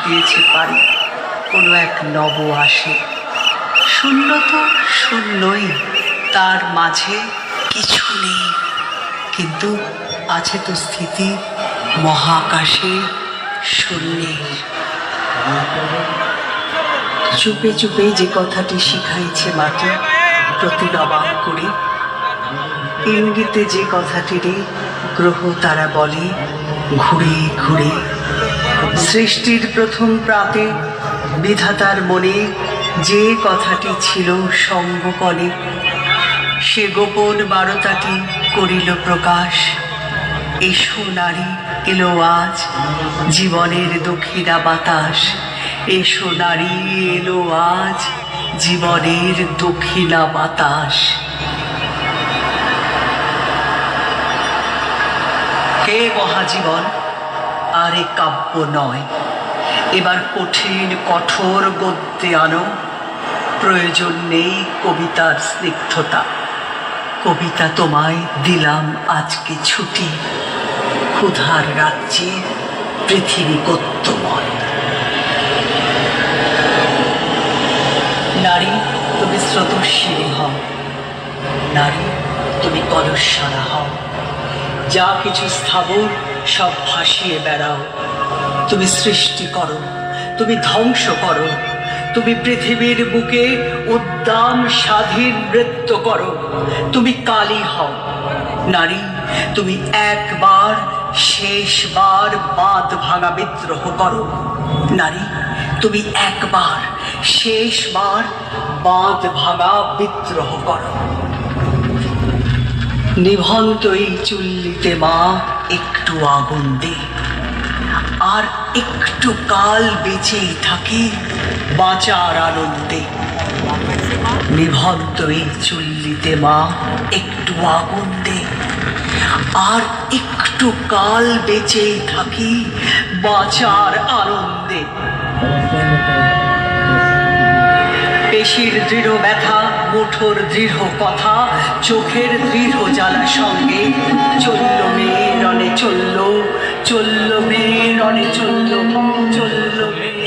দিয়েছে পারি কোনো এক নব আসে। শূন্য তো শূন্যই, তার মাঝে কিছু নেই, কিন্তু আছে তো স্থিতি মহাকাশে শূন্যের। চুপে চুপে যে কথাটি শিখাইছে মাটি প্রতি অবাক করে, ইঙ্গিতে যে কথাটিরে গ্রহ তারা বলে ঘুরে ঘুরে। সৃষ্টির প্রথম প্রাতে বিধাতার মনে যে কথাটি ছিল সঙ্গকলে, সে গোপন বারতাটি করিল প্রকাশ। এসো নারী, এলো আজ জীবনের দক্ষিণা বাতাস। এসো নারী, এলো আজ জীবনের দক্ষিণা বাতাস। হে মহাজীবন, আর এ কাব্য নয়, এবার কঠিন কঠোর গদ্যে আনো। প্রয়োজন নেই কবিতার স্নিগ্ধতা, কবিতা তোমায় দিলাম আজকে ছুটি। ক্ষুধার রাজ্যে পৃথিবী কত্তময়। নারী, তুমি স্রোতস্বিনী হও, নারী তুমি কলস্বরা হও। যা কিছু স্থাবর সব ভাসিয়ে বেড়াও। তুমি সৃষ্টি করো, তুমি ধ্বংস করো, তুমি পৃথিবীর বুকে উদ্দাম স্বাধীন নৃত্য করো। তুমি কালী হও। নারী, তুমি একবার শেষবার বাঁধ ভাঙা বিদ্রোহ করো। নারী, তুমি একবার শেষবার বাঁধ ভাঙা বিদ্রোহ করো। নিভন্ত এই চুল্লিতে মা একটু আগুন দে, আর একটু কাল বেঁচেই থাকি বাঁচার আনন্দে। নিভন্ত এই চুল্লিতে মা একটু আগুন দে, আর একটু কাল বেঁচেই থাকি বাঁচার আনন্দে। পেশির দৃঢ় ব্যথা, মুঠোর দৃঢ় কথা, চোখের দৃঢ় জ্বালা সঙ্গে চলল মেয়ে রণে, চলল চলল মেয়ে রণে, চলল চলল মেয়ে।